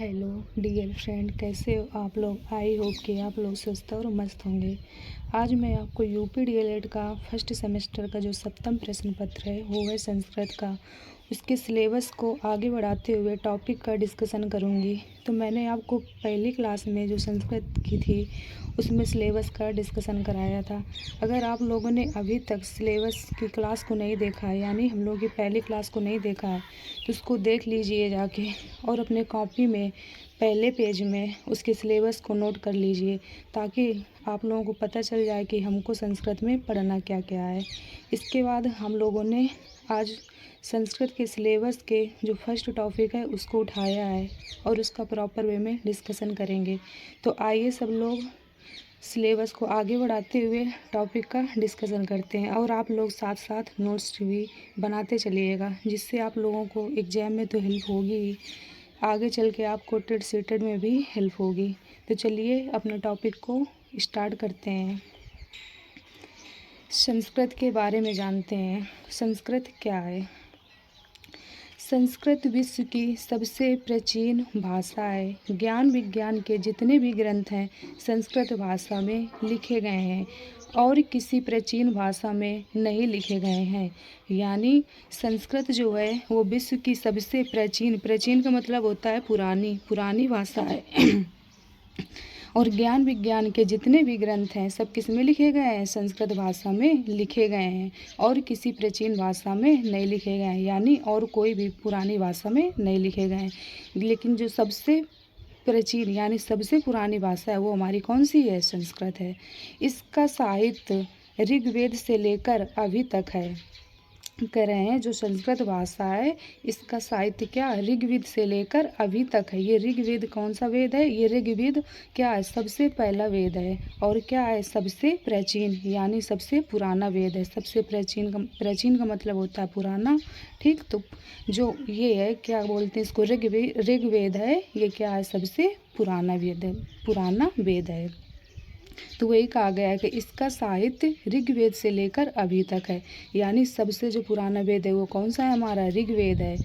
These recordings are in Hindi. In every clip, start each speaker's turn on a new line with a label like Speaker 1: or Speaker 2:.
Speaker 1: हेलो डियर फ्रेंड, कैसे हो आप लोग। आई होप कि आप लोग स्वस्थ और मस्त होंगे। आज मैं आपको यूपी डीएलएड का फर्स्ट सेमेस्टर का जो 7वां प्रश्न पत्र है वो है संस्कृत का। उसके सिलेबस को आगे बढ़ाते हुए टॉपिक का डिस्कशन करूंगी। तो मैंने आपको पहली क्लास में जो संस्कृत की थी उसमें सिलेबस का डिस्कशन कराया था। अगर आप लोगों ने अभी तक सिलेबस की क्लास को नहीं देखा है, यानी हम लोग की पहली क्लास को नहीं देखा है, तो उसको देख लीजिए जाके और अपने कॉपी में पहले पेज में उसके सिलेबस को नोट कर लीजिए, ताकि आप लोगों को पता चल जाए कि हमको संस्कृत में पढ़ना क्या क्या है। इसके बाद हम लोगों ने आज संस्कृत के सिलेबस के जो फर्स्ट टॉपिक है उसको उठाया है और उसका प्रॉपर वे में डिस्कशन करेंगे। तो आइए सब लोग सिलेबस को आगे बढ़ाते हुए टॉपिक का डिस्कशन करते हैं, और आप लोग साथ साथ नोट्स भी बनाते चलिएगा, जिससे आप लोगों को एग्ज़ाम में तो हेल्प होगी ही, आगे चल के आपको टेट सीटेड में भी हेल्प होगी। तो चलिए अपने टॉपिक को स्टार्ट करते हैं। संस्कृत के बारे में जानते हैं। संस्कृत क्या है? संस्कृत विश्व की सबसे प्राचीन भाषा है। ज्ञान विज्ञान के जितने भी ग्रंथ हैं संस्कृत भाषा में लिखे गए हैं और किसी प्राचीन भाषा में नहीं लिखे गए हैं। यानी संस्कृत जो है वो विश्व की सबसे प्राचीन का मतलब होता है पुरानी भाषा है। और ज्ञान विज्ञान के जितने भी ग्रंथ हैं सब किस में लिखे गए हैं? संस्कृत भाषा में लिखे गए हैं और किसी प्राचीन भाषा में नहीं लिखे गए हैं, यानी और कोई भी पुरानी भाषा में नहीं लिखे गए हैं। लेकिन जो सबसे प्राचीन यानी सबसे पुरानी भाषा है वो हमारी कौन सी है? संस्कृत है। इसका साहित्य ऋग्वेद से लेकर अभी तक है। कह रहे हैं जो संस्कृत भाषा है इसका साहित्य क्या ऋग्वेद से लेकर अभी तक है। ये ऋग्वेद कौन सा वेद है? ये ऋग्वेद क्या है? सबसे पहला वेद है। और क्या है? सबसे प्राचीन यानी सबसे पुराना वेद है। सबसे प्राचीन का मतलब होता है पुराना। ठीक, तो जो ये है क्या बोलते हैं इसको? ऋग्वेद है। ये क्या है? सबसे पुराना वेद है। तो वही कहा गया है कि इसका साहित्य ऋग्वेद से लेकर अभी तक है। यानी सबसे जो पुराना वेद है वो कौन सा है? हमारा ऋग्वेद है।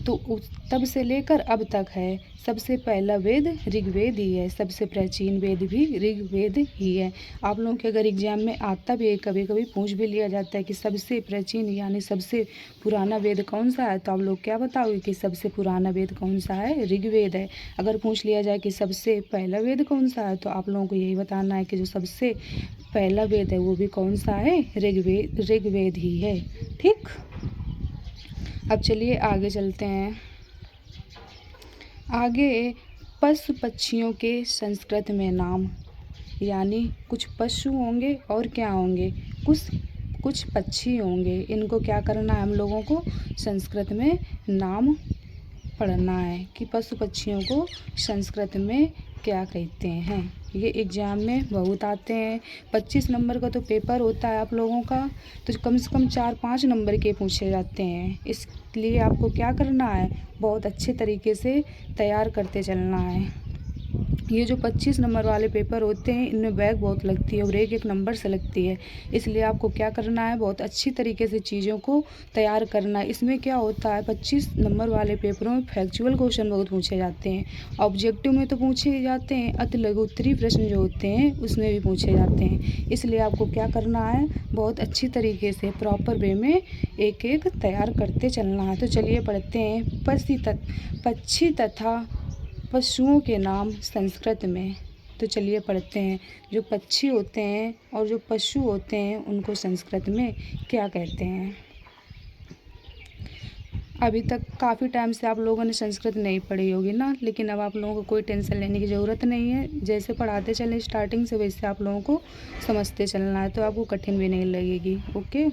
Speaker 1: तो तब से लेकर अब तक है। सबसे पहला वेद ऋग्वेद ही है। सबसे प्राचीन वेद भी ऋग्वेद ही है। आप लोगों के अगर एग्जाम में आता भी है, कभी कभी पूछ भी लिया जाता है कि सबसे प्राचीन यानी सबसे पुराना वेद कौन सा है, तो आप लोग क्या बताओगे कि सबसे पुराना वेद कौन सा है? ऋग्वेद है। अगर पूछ लिया जाए कि सबसे पहला वेद कौन सा है, तो आप लोगों को यही बताना है कि जो सबसे पहला वेद है वो भी कौन सा है? ऋग्वेद ही है। ठीक, अब चलिए आगे चलते हैं। आगे पशु पक्षियों के संस्कृत में नाम, यानी कुछ पशु होंगे और क्या होंगे? कुछ पक्षी होंगे। इनको क्या करना है? हम लोगों को संस्कृत में नाम पढ़ना है कि पशु पक्षियों को संस्कृत में क्या कहते हैं। ये एग्ज़ाम में बहुत आते हैं। 25 नंबर का तो पेपर होता है आप लोगों का, तो कम से कम 4-5 नंबर के पूछे जाते हैं। इसलिए आपको क्या करना है? बहुत अच्छे तरीके से तैयार करते चलना है। ये जो 25 नंबर वाले पेपर होते हैं इनमें बैक बहुत लगती है और एक नंबर से लगती है। इसलिए आपको क्या करना है? बहुत अच्छी तरीके से चीज़ों को तैयार करना है। इसमें क्या होता है 25 नंबर वाले पेपरों में फैक्चुअल क्वेश्चन बहुत पूछे जाते हैं। ऑब्जेक्टिव में तो पूछे ही जाते हैं, अति लघु उत्तरीय प्रश्न जो होते हैं उसमें भी पूछे जाते हैं। इसलिए आपको क्या करना है? बहुत अच्छी तरीके से प्रॉपर वे में एक एक तैयार करते चलना है। तो चलिए पढ़ते हैं। पक्षी तथा पशुओं के नाम संस्कृत में। तो चलिए पढ़ते हैं। जो पक्षी होते हैं और जो पशु होते हैं उनको संस्कृत में क्या कहते हैं? अभी तक काफ़ी टाइम से आप लोगों ने संस्कृत नहीं पढ़ी होगी ना, लेकिन अब आप लोगों को कोई टेंशन लेने की ज़रूरत नहीं है। जैसे पढ़ाते चलें स्टार्टिंग से वैसे आप लोगों को समझते चलना है, तो आपको कठिन भी नहीं लगेगी। ओके,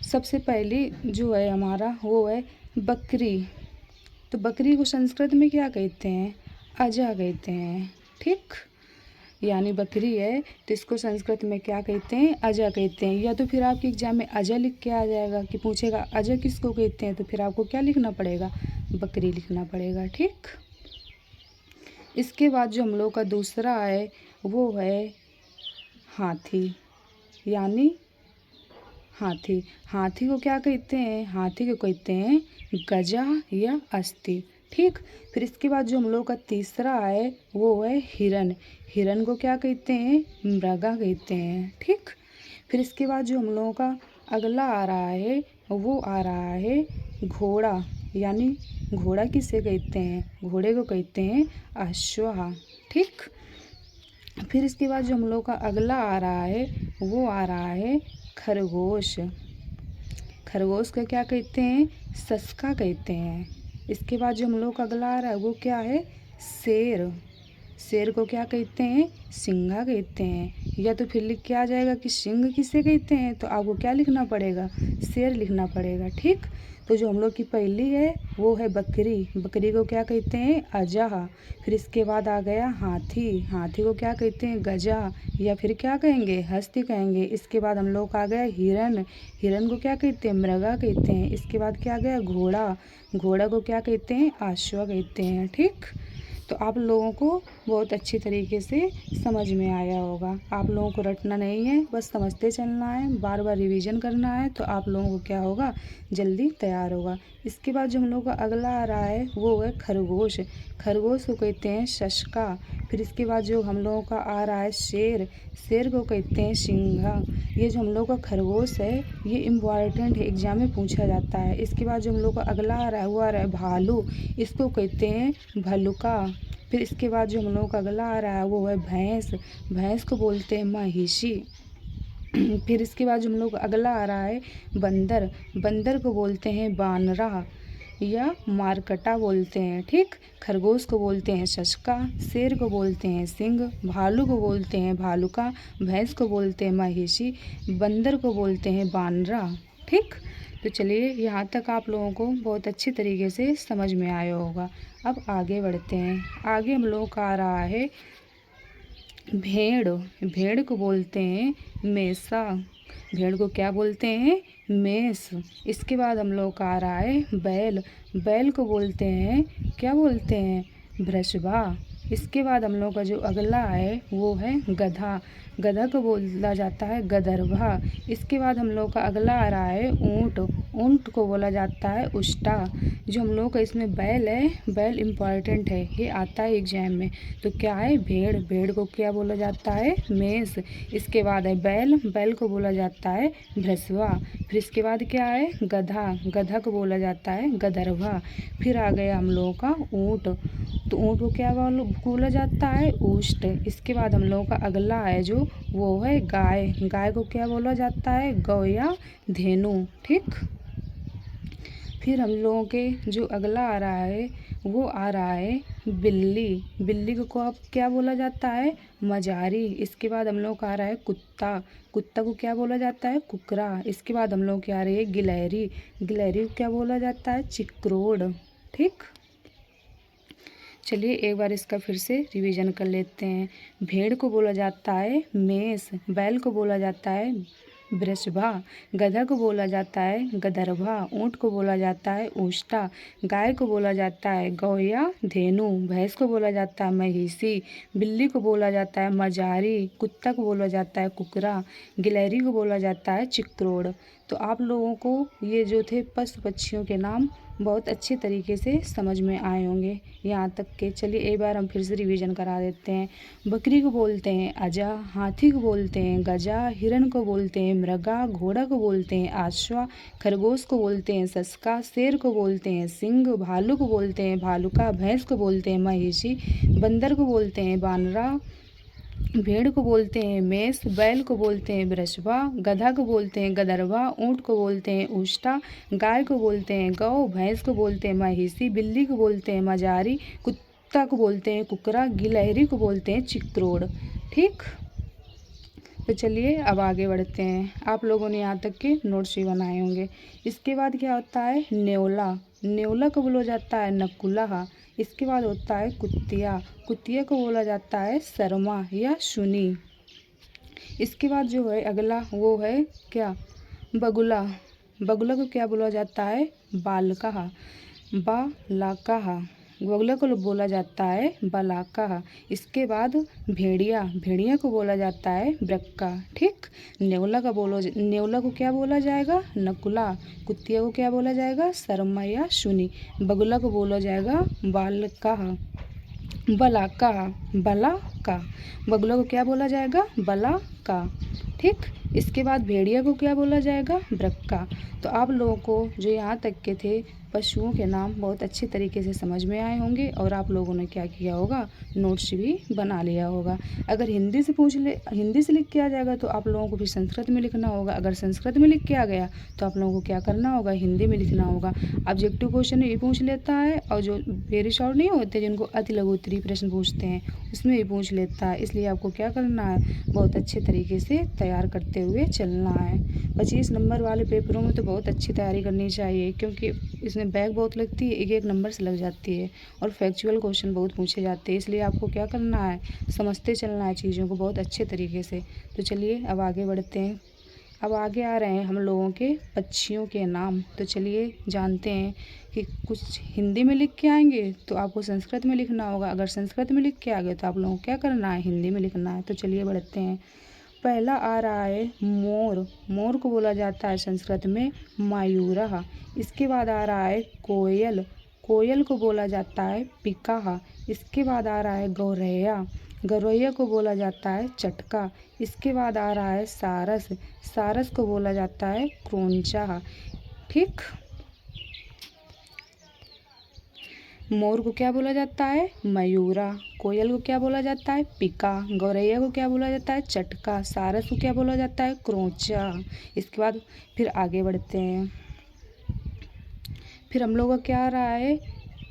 Speaker 1: सबसे पहली जो है हमारा वो है बकरी। तो बकरी को संस्कृत में क्या कहते हैं? अजा कहते हैं। ठीक, यानी बकरी है तो इसको संस्कृत में क्या कहते हैं? अजा कहते हैं। या तो फिर आपके एग्जाम में अजा लिख के आ जाएगा कि पूछेगा अजा किसको कहते हैं, तो फिर आपको क्या लिखना पड़ेगा? बकरी लिखना पड़ेगा। ठीक, इसके बाद जो हम लोग का दूसरा है वो है हाथी, यानी हाथी को क्या कहते हैं? हाथी को कहते हैं गजा या अस्थि। ठीक। फिर इसके बाद जो हम लोग का तीसरा है वो है हिरन। हिरन को क्या कहते हैं? मृगा कहते हैं। ठीक। फिर इसके बाद जो हम लोगों का अगला आ रहा है वो आ रहा है घोड़ा, यानी घोड़ा किसे कहते हैं? घोड़े को कहते हैं अश्व। ठीक। फिर इसके बाद जो हम लोग का अगला आ रहा है वो आ रहा है खरगोश। खरगोश को क्या कहते हैं? सस्का कहते हैं। इसके बाद जो हम लोग का अगला आ रहा है वो क्या है? शेर। शेर को क्या कहते हैं? सिंघा कहते हैं। या तो फिर लिख के आ जाएगा कि सिंह किसे कहते हैं, तो आपको क्या लिखना पड़ेगा? शेर लिखना पड़ेगा। ठीक। तो जो हम लोग की पहली है वो है बकरी। बकरी को क्या कहते हैं? अजह। फिर इसके बाद आ गया हाथी। हाथी को क्या कहते हैं? गजा, या फिर क्या कहेंगे? हस्ती कहेंगे। इसके बाद हम लोग का आ गया हिरन। हिरन को क्या कहते हैं? मृगा कहते हैं। इसके बाद क्या आ गया? घोड़ा। घोड़ा को क्या कहते हैं? अश्व कहते हैं। ठीक। तो आप लोगों को बहुत अच्छी तरीके से समझ में आया होगा। आप लोगों को रटना नहीं है, बस समझते चलना है, बार बार रिवीजन करना है, तो आप लोगों को क्या होगा? जल्दी तैयार होगा। इसके बाद जो हम लोग का अगला आ रहा है वो है खरगोश। खरगोश को कहते हैं शशका। फिर इसके बाद जो हम लोगों का आ रहा है शेर। शेर को कहते हैं सिंघा। ये जो हम लोग का खरगोश है ये इम्पॉर्टेंट है, एग्जाम में पूछा जाता है। इसके बाद जो हम लोग का अगला आ रहा है वो आ रहा है भालू। इसको कहते हैं भलुका। फिर इसके बाद जो हम लोग का अगला आ रहा है वो है भैंस। भैंस को बोलते हैं महिषी। फिर इसके बाद जो हम लोग का अगला आ रहा है बंदर। बंदर को बोलते हैं बानरा या मारकटा बोलते हैं। ठीक। खरगोश को बोलते हैं शशका। शेर को बोलते हैं सिंह। भालू को बोलते हैं भालुका। भैंस को बोलते हैं महिषी। बंदर को बोलते हैं बानरा। ठीक। तो चलिए यहाँ तक आप लोगों को बहुत अच्छी तरीके से समझ में आया होगा। अब आगे बढ़ते हैं। आगे हम लोगों का आ रहा है भेड़। भेड़ को बोलते हैं मेसा। भेड़ को क्या बोलते हैं? मेष। इसके बाद हम लोग का आ रहा है बैल। बैल को बोलते हैं, क्या बोलते हैं? वृषभा। इसके बाद हम लोग का जो अगला है वो है गधा। गधा को बोला जाता है गदर्भा। इसके बाद हम लोग का अगला आ रहा है ऊँट। ऊँट को बोला जाता है उष्टा। जो हम लोग का इसमें बैल है, बैल इम्पॉर्टेंट है, ये आता है एग्जाम में। तो क्या है? भेड़। भेड़ को क्या बोला जाता है? मेष। इसके बाद है बैल। बैल को बोला जाता है भृसवा। फिर इसके बाद क्या है? गधा। गधा को बोला जाता है गदर्भा। फिर आ गया हम लोगों का ऊँट। तो ऊँट को क्या बोला जाता है? ऊष्ट। इसके बाद हम लोगों का अगला है जो वो है गाय। गाय को क्या बोला जाता है? गौ या धेनु। ठीक। फिर हम लोगों के जो अगला आ रहा है वो आ रहा है बिल्ली। बिल्ली को अब क्या बोला जाता है? मजारी। इसके बाद हम लोग का आ रहा है कुत्ता। कुत्ता को क्या बोला जाता है? कुकरा। इसके बाद हम लोग के आ रही है गिलहरी। गिलहरी को क्या बोला जाता है? चिक्रोड। ठीक। चलिए एक बार इसका फिर से रिवीजन कर लेते हैं। भेड़ को बोला जाता है मेष। बैल को बोला जाता है वृषभा। गधा को बोला जाता है गदर्भा। ऊँट को बोला जाता है ऊष्टा। गाय को बोला जाता है गौ या धेनु। भैंस को बोला जाता है महिषी। बिल्ली को बोला जाता है मजारी। कुत्ता को बोला जाता है कुकरा। गिलहरी को बोला जाता है चिक्रोड़। तो आप लोगों को ये जो थे पशु पक्षियों के नाम बहुत अच्छे तरीके से समझ में आए होंगे यहाँ तक के। चलिए एक बार हम फिर से रिवीजन करा देते हैं। बकरी को बोलते हैं अजा। हाथी को बोलते हैं गजा। हिरन को बोलते हैं मृगा। घोड़ा को बोलते हैं अश्व। खरगोश को बोलते हैं सस्का। शेर को बोलते हैं सिंह। भालू को बोलते हैं भालुका। भैंस को बोलते हैं महिषी। बंदर को बोलते हैं बानरा। भेड़ को बोलते हैं मेष। बैल को बोलते हैं वृषभा। गधा को बोलते हैं गदर्भा। ऊँट को बोलते हैं उष्टा। गाय को बोलते हैं गौ। भैंस को बोलते हैं महिषी। बिल्ली को बोलते हैं मजारी। कुत्ता को बोलते हैं कुकरा। गिलहरी को बोलते हैं चिक्रोड़। ठीक। तो चलिए अब आगे बढ़ते हैं। आप लोगों ने यहाँ तक के नोट्स भी बनाए होंगे। इसके बाद क्या होता है? न्योला। न्योला को बोला जाता है नकुला। इसके बाद होता है कुतिया। कुतिया को बोला जाता है शर्मा या सुनी। इसके बाद जो है अगला वो है क्या? बगुला। बगुला को क्या बोला जाता है? बालका। बालाका। बगुला को बोला जाता है बलाका। इसके बाद भेड़िया, भेड़िया को बोला जाता है ब्रक्का। ठीक। नेवला को क्या बोला जाएगा? नकुला। कुतिया को क्या बोला जाएगा? शर्मा या शुनी। बगुला को बोला जाएगा बालका, बलाका, बलाका। बगुला को क्या बोला जाएगा? बलाका। ठीक। इसके बाद भेड़िया को क्या बोला जाएगा? ब्रक्का। तो आप लोगों को जो यहाँ तक के थे पशुओं के नाम बहुत अच्छे तरीके से समझ में आए होंगे और आप लोगों ने क्या किया होगा? नोट्स भी बना लिया होगा। अगर हिंदी से लिख के आ जाएगा तो आप लोगों को फिर संस्कृत में लिखना होगा। अगर संस्कृत में लिख के आ गया तो आप लोगों को क्या करना होगा? हिंदी में लिखना होगा। ऑब्जेक्टिव क्वेश्चन ये पूछ लेता है और जो वेरी शॉर्ट नहीं होते जिनको अति लघु उत्तरीय प्रश्न पूछते हैं उसमें भी पूछ लेता है। इसलिए आपको क्या करना है? बहुत अच्छे तरीके से तैयार करते हुए चलना है। 25 नंबर वाले पेपरों में तो बहुत अच्छी तैयारी करनी चाहिए क्योंकि इसमें बैक बहुत लगती है, एक एक नंबर से लग जाती है और फैक्चुअल क्वेश्चन बहुत पूछे जाते हैं। इसलिए आपको क्या करना है? समझते चलना है चीज़ों को बहुत अच्छे तरीके से। तो चलिए अब आगे बढ़ते हैं। अब आगे आ रहे हैं हम लोगों के पक्षियों के नाम। तो चलिए जानते हैं कि कुछ हिंदी में लिख के आएंगे तो आपको संस्कृत में लिखना होगा। अगर संस्कृत में लिख के आ गए तो आप लोगों को क्या करना है? हिंदी में लिखना है। तो चलिए बढ़ते हैं। पहला आ रहा है मोर। मोर को बोला जाता है संस्कृत में मयूरः। इसके बाद आ रहा है कोयल। कोयल को बोला जाता है पिकाः। इसके बाद आ रहा है गौरैया। गौरैया को बोला जाता है चटका। इसके बाद आ रहा है सारस। सारस को बोला जाता है क्रौंचा। ठीक। मोर को क्या बोला जाता है? मयूरा। कोयल को क्या बोला जाता है? पिका। गौरैया को क्या बोला जाता है? चटका। सारस को क्या बोला जाता है? क्रौंचा। इसके बाद फिर आगे बढ़ते हैं। फिर हम लोग का क्या आ रहा है?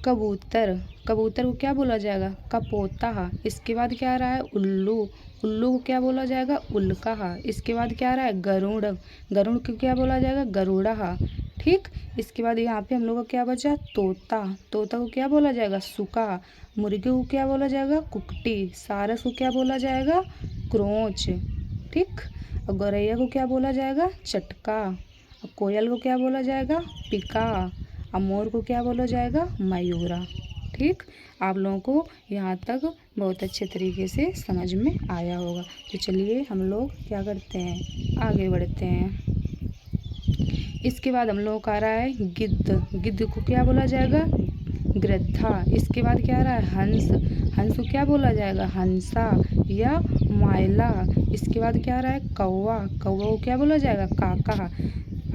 Speaker 1: कबूतर। कबूतर को क्या बोला जाएगा? कपोता। इसके बाद क्या आ रहा है? उल्लू। उल्लू को क्या बोला जाएगा? उल्का। इसके बाद क्या आ रहा है? गरुड़। गरुड़ को क्या बोला जाएगा? गरुड़ा। ठीक। इसके बाद यहाँ पे हम लोग का क्या बचा? तोता। तोता को क्या बोला जाएगा? सुका। मुर्गी को क्या बोला जाएगा? कुकटी। सारस को क्या बोला जाएगा? क्रोच। ठीक। और गौरैया को क्या बोला जाएगा? चटका। और कोयल को क्या बोला जाएगा? पिका। और मोर को क्या बोला जाएगा? मयूरा। ठीक। आप लोगों को यहाँ तक बहुत अच्छे तरीके से समझ में आया होगा। तो चलिए हम लोग क्या करते हैं? आगे बढ़ते हैं। इसके बाद हम लोगों का आ रहा है गिद्ध। गिद्ध को क्या बोला जाएगा? गृद्धा। इसके बाद क्या आ रहा है? हंस। हंस को क्या बोला जाएगा? हंसा या मायला। इसके बाद क्या आ रहा है? कौवा। कौवा को क्या बोला जाएगा? काका।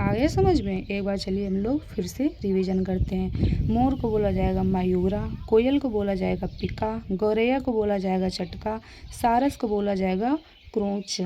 Speaker 1: आ गया समझ में? एक बार चलिए हम लोग फिर से रिवीजन करते हैं। मोर को बोला जाएगा मयूरा। कोयल को बोला जाएगा पिका। गौरैया को बोला जाएगा चटका। सारस को बोला जाएगा क्रोच,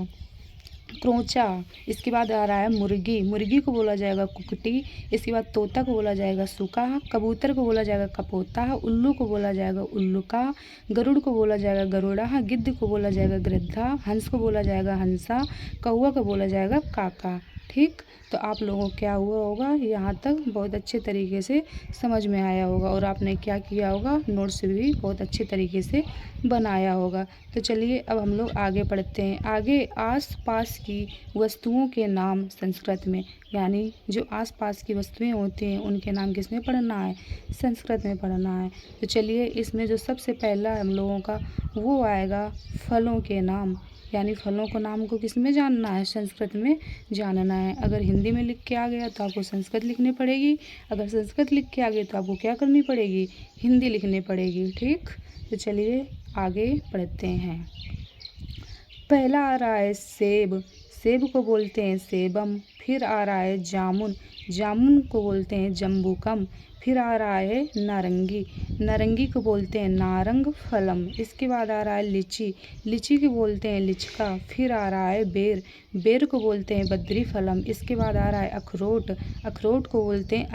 Speaker 1: क्रोचा। इसके बाद आ रहा है मुर्गी। मुर्गी को बोला जाएगा कुकटी। इसके बाद तोता को बोला जाएगा सुका। कबूतर को बोला जाएगा कपोता। उल्लू को बोला जाएगा उल्लुका। गरुड़ को बोला जाएगा गरुड़ा। गिद्ध को बोला जाएगा गृद्धा। हंस को बोला जाएगा हंसा। कौवा को बोला जाएगा काका। ठीक। तो आप लोगों को क्या हुआ होगा? यहाँ तक बहुत अच्छे तरीके से समझ में आया होगा और आपने क्या किया होगा? नोट्स भी बहुत अच्छे तरीके से बनाया होगा। तो चलिए अब हम लोग आगे पढ़ते हैं। आगे आस-पास की वस्तुओं के नाम संस्कृत में, यानी जो आस-पास की वस्तुएं होती हैं उनके नाम किसमें पढ़ना है? संस्कृत में पढ़ना है। तो चलिए इसमें जो सबसे पहला हम लोगों का वो आएगा फलों के नाम, यानी फलों को नाम को किस में जानना है? संस्कृत में जानना है। अगर हिंदी में लिख के आ गया तो आपको संस्कृत लिखनी पड़ेगी। अगर संस्कृत लिख के आ गई तो आपको क्या करनी पड़ेगी? हिंदी लिखनी पड़ेगी। ठीक। तो चलिए आगे पढ़ते हैं। पहला आ रहा है सेब। सेब को बोलते हैं सेबम। फिर आ रहा है जामुन। जामुन को बोलते हैं जम्बूकम। फिर आ रहा है नारंगी। नारंगी को बोलते हैं नारंग फलम। इसके बाद आ रहा है लीची। लीची को बोलते हैं लिचका। फिर आ रहा है बेर। बेर को बोलते हैं बद्री फलम। इसके बाद आ रहा है अखरोट। अखरोट को बोलते हैं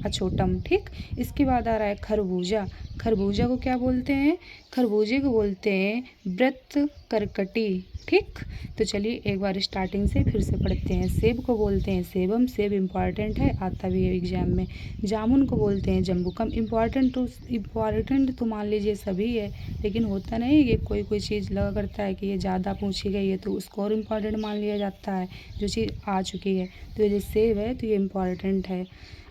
Speaker 1: अछोटम। ठीक। इसके बाद आ रहा है खरबूजा। खरबूजा को क्या बोलते हैं? खरबूजे को बोलते हैं व्रत करकटी। ठीक। तो चलिए एक बार स्टार्टिंग से फिर से पढ़ते हैं। सेब को बोलते हैं सेबम। सेब इम्पॉर्टेंट है, आता भी है एग्जाम में। जामुन को बोलते हैं जम्बूकम। इम्पॉर्टेंट तो मान लीजिए सभी है, लेकिन होता नहीं ये कोई चीज़ लगा करता है कि ये ज़्यादा पूछी गई है तो उसको और इम्पॉर्टेंट मान लिया जाता है जो चीज़ आ चुकी है। तो ये सेब है तो ये इम्पॉर्टेंट है,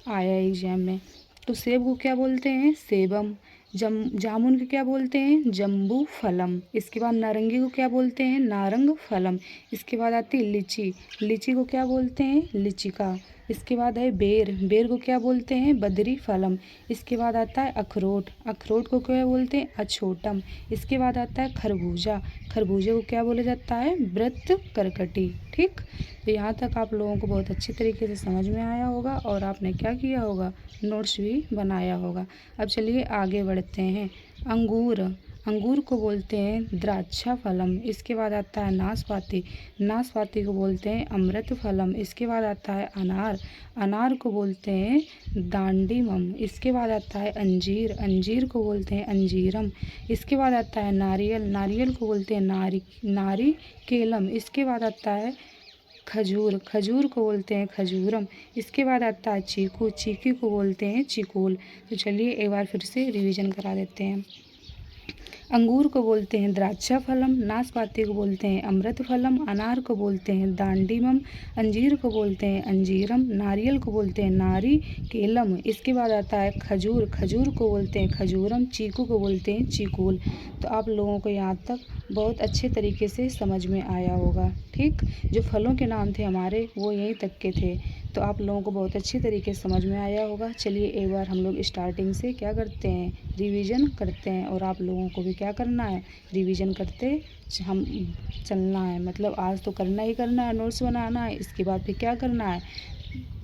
Speaker 1: आया है एग्जाम में। तो सेब को क्या बोलते हैं? सेबम। जामुन को क्या बोलते हैं? जम्बू फलम। इसके बाद नारंगी को क्या बोलते हैं? नारंग फलम। इसके बाद आती है लीची। लीची को क्या बोलते हैं? लिचिका। इसके बाद है बेर। बेर को क्या बोलते हैं? बदरी फलम। इसके बाद आता है अखरोट। अखरोट को क्या बोलते हैं? अछोटम। इसके बाद आता है खरबूजा। खरबूजे को क्या बोला जाता है? व्रत करकटी। ठीक, तो यहाँ तक आप लोगों को बहुत अच्छी तरीके से समझ में आया होगा और आपने क्या किया होगा? नोट्स भी बनाया होगा। अब चलिए आगे बढ़ते हैं। अंगूर। अंगूर को बोलते हैं द्राक्षा फलम। इसके बाद आता है नाशपाती। नाशपाती को बोलते हैं अमृत फलम। इसके बाद आता है अनार। अनार को बोलते हैं दांडीमम। इसके बाद आता है अंजीर। अंजीर को बोलते हैं अंजीरम। इसके बाद आता है नारियल। नारियल को बोलते हैं नारिकेलम। इसके बाद आता है खजूर। खजूर को बोलते हैं खजूरम। इसके बाद आता है चीकू। चीकी को बोलते हैं चिकूल। तो चलिए एक बार फिर से रिवीजन करा देते हैं। अंगूर को बोलते हैं द्राक्षा फलम। नाशपाती को बोलते हैं अमृत फलम। अनार को बोलते हैं दांडीमम। अंजीर को बोलते हैं अंजीरम। नारियल को बोलते हैं नारिकेलम। इसके बाद आता है खजूर। खजूर को बोलते हैं खजूरम। चीकू को बोलते हैं चीकूल। तो आप लोगों को यहाँ तक बहुत अच्छे तरीके से समझ में आया होगा। ठीक, जो फलों के नाम थे हमारे वो यहीं तक के थे, तो आप लोगों को बहुत अच्छी तरीके से समझ में आया होगा। चलिए एक बार हम लोग स्टार्टिंग से क्या करते हैं? रिवीजन करते हैं और आप लोगों को भी क्या करना है? रिवीजन करते हम चलना है। मतलब आज तो करना ही करना है, नोट्स बनाना है। इसके बाद फिर क्या करना है?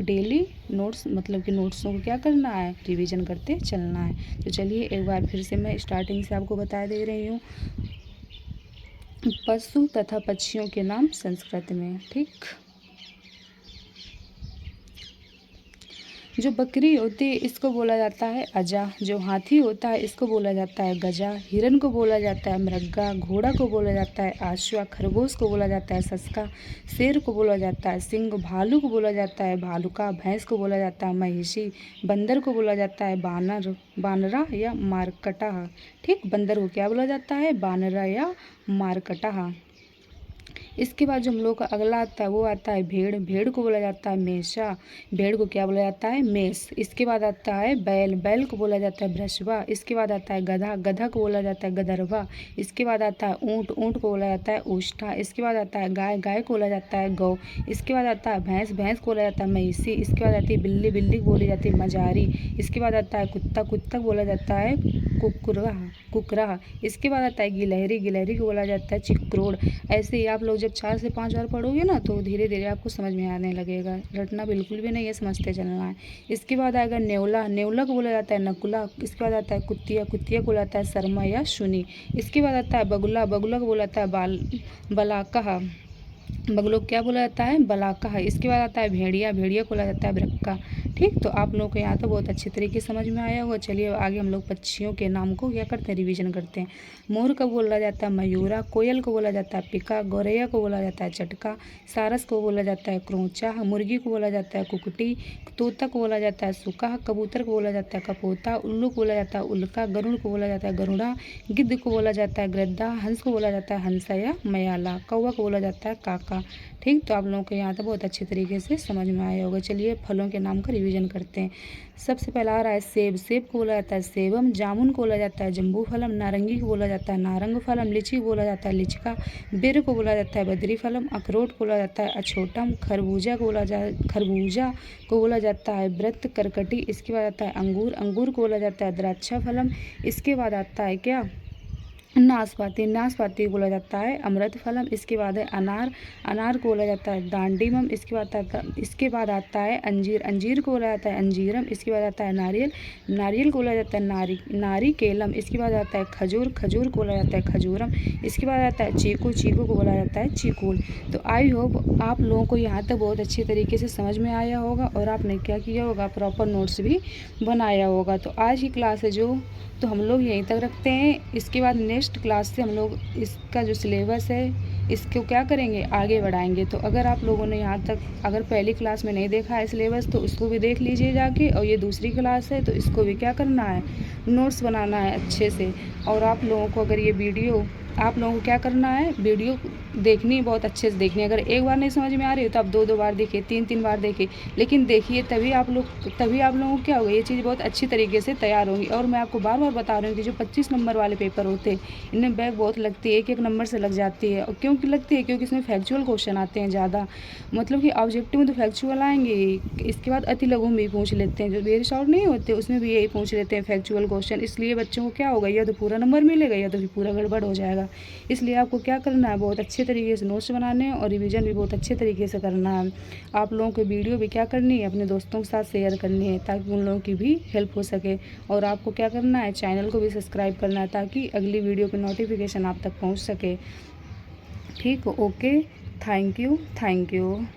Speaker 1: डेली नोट्स, मतलब कि नोट्सों को क्या करना है? रिवीजन करते चलना है। तो चलिए एक बार फिर से मैं स्टार्टिंग से आपको बता दे रही हूँ। पशु तथा पक्षियों के नाम संस्कृत में। ठीक, जो बकरी होती है इसको बोला जाता है अजा। जो हाथी होता है इसको बोला जाता है गजा। हिरन को बोला जाता है मृगा। घोड़ा को बोला जाता है आश्वा। खरगोश को बोला जाता है सस्का। शेर को बोला जाता है सिंह। भालू को बोला जाता है भालुका। भैंस को बोला जाता है महिषी। बंदर को बोला जाता है बानरा या मारकटा। ठीक, बंदर को क्या बोला जाता है? बानरा या मारकटा। इसके बाद जो हम लोग का अगला आता है वो आता है भेड़। भेड़ को बोला जाता है मेषा। भेड़ को क्या बोला जाता है? मेष। इसके बाद आता है बैल। बैल को बोला जाता है भृषभा। इसके बाद आता है गधा। गधा को बोला जाता है गधर्वा। इसके बाद आता है ऊँट। ऊँट को बोला जाता है ऊष्ठा। इसके बाद आता है गाय। गाय को बोला जाता है गौ। इसके बाद आता है भैंस। भैंस को बोला जाता है महिषी। इसके बाद आती है बिल्ली। बिल्ली को बोली जाती है मजारी। इसके बाद आता है कुत्ता। कुत्ता को बोला जाता है कुकरा। इसके बाद आता है गिलहरी। गिलहरी को बोला जाता है चिक्रोड़। ऐसे ही आप लोग जब 4 से 5 बार पढ़ोगे ना तो धीरे धीरे आपको समझ में आने लगेगा। रटना बिल्कुल भी नहीं है, समझते चलना है। इसके बाद आएगा नेवला। नेवला को बोला जाता है नकुला। इसके बाद आता है कुतिया। कुतिया को बोला जाता है शर्मा या शुनी। इसके बाद आता है बगुला। बगुला को बोला जाता है बलाका। बगुलों को क्या बोला जाता है? बलाका है। इसके बाद आता है भेड़िया। भेड़िया को बोला जाता है ब्रक्का। ठीक, तो आप लोगों को यहाँ तो बहुत अच्छे तरीके से समझ में आया होगा। चलिए आगे हम लोग पक्षियों के नाम को क्या करते हैं? रिवीजन करते हैं। मोर को बोला जाता है मयूरा। कोयल को बोला जाता है पिका। गौरैया को बोला जाता है चटका। सारस को बोला जाता है क्रोचा। मुर्गी को बोला जाता है कुकटी। तोता को बोला जाता है सुका। कबूतर को बोला जाता है कपोता। उल्लू को बोला जाता है उल्का। गरुड़ को बोला जाता है गरुड़ा। गिद्ध को बोला जाता है ग्रद्दा। हंस को बोला जाता है हंसा या मयाला। कौवा को बोला जाता है काका। ठीक, तो आप लोगों को यहाँ तक बहुत अच्छे तरीके से समझ में आया होगा। चलिए फलों के नाम का रिवीजन करते हैं। सबसे पहला आ रहा है सेब। सेब को बोला जाता है सेबम। जामुन को बोला जाता है जम्बू फलम। नारंगी को बोला जाता है नारंग फलम। लीची को बोला जाता है लिचिका। बेर को बोला जाता है बद्री फलम। अखरोट को बोला जाता है अछोटम। खरबूजा को बोला जाता है व्रत करकटी। इसके बाद आता है अंगूर। अंगूर को बोला जाता है द्राक्षा फलम। इसके बाद आता है क्या? नाशपाती। नाशपाती को बोला जाता है अमृत फलम। इसके बाद है अनार। अनार को बोला जाता है दांडीमम। इसके बाद आता है अंजीर। अंजीर को बोला जाता है अंजीरम। इसके बाद आता है नारियल। नारियल को बोला जाता है नारिकेलम। इसके बाद आता है खजूर। खजूर को बोला जाता है खजूरम। इसके बाद आता है चीकू। चीकू को बोला जाता है चीकूल। तो आई होप आप लोगों को यहाँ तक बहुत अच्छी तरीके से समझ में आया होगा और आपने क्या किया होगा? प्रॉपर नोट्स भी बनाया होगा। तो आज की क्लास है जो तो हम लोग यहीं तक रखते हैं। इसके बाद नेक्स्ट क्लास से हम लोग इसका जो सिलेबस है इसको क्या करेंगे? आगे बढ़ाएंगे। तो अगर आप लोगों ने यहाँ तक अगर पहली क्लास में नहीं देखा है सिलेबस तो उसको भी देख लीजिए जाके, और ये दूसरी क्लास है तो इसको भी क्या करना है? नोट्स बनाना है अच्छे से। और आप लोगों को अगर ये वीडियो, आप लोगों को क्या करना है, वीडियो देखनी है, बहुत अच्छे से देखनी है। अगर एक बार नहीं समझ में आ रही है तो आप 2-2 बार देखिए, 3-3 बार देखिए, लेकिन देखिए तभी आप लोगों को क्या होगा, ये चीज़ बहुत अच्छी तरीके से तैयार होंगी। और मैं आपको बार-बार बता रही हूँ कि जो 25 नंबर वाले पेपर होते हैं, इनमें बैक बहुत लगती है, एक-एक नंबर से लग जाती है। और क्यों कि लगती है, क्योंकि इसमें फैक्चुअल क्वेश्चन आते हैं ज़्यादा। मतलब कि ऑब्जेक्टिव में तो फैक्चुअल आएँगे ही, इसके बाद अति लघु में भी पूछ लेते हैं, जो वेरी शॉर्ट नहीं होते उसमें भी यही पूछ लेते हैं फैक्चुअल क्वेश्चन। इसलिए बच्चों को क्या होगा, या तो पूरा नंबर मिलेगा या तो फिर पूरा गड़बड़ हो जाएगा। इसलिए आपको क्या करना है, बहुत अच्छे तरीके से नोट्स बनाने हैं और रिवीजन भी बहुत अच्छे तरीके से करना है। आप लोगों को वीडियो भी क्या करनी है, अपने दोस्तों के साथ शेयर करनी है, ताकि उन लोगों की भी हेल्प हो सके। और आपको क्या करना है, चैनल को भी सब्सक्राइब करना है, ताकि अगली वीडियो की नोटिफिकेशन आप तक पहुंच सके। ठीक, ओके, थैंक यू।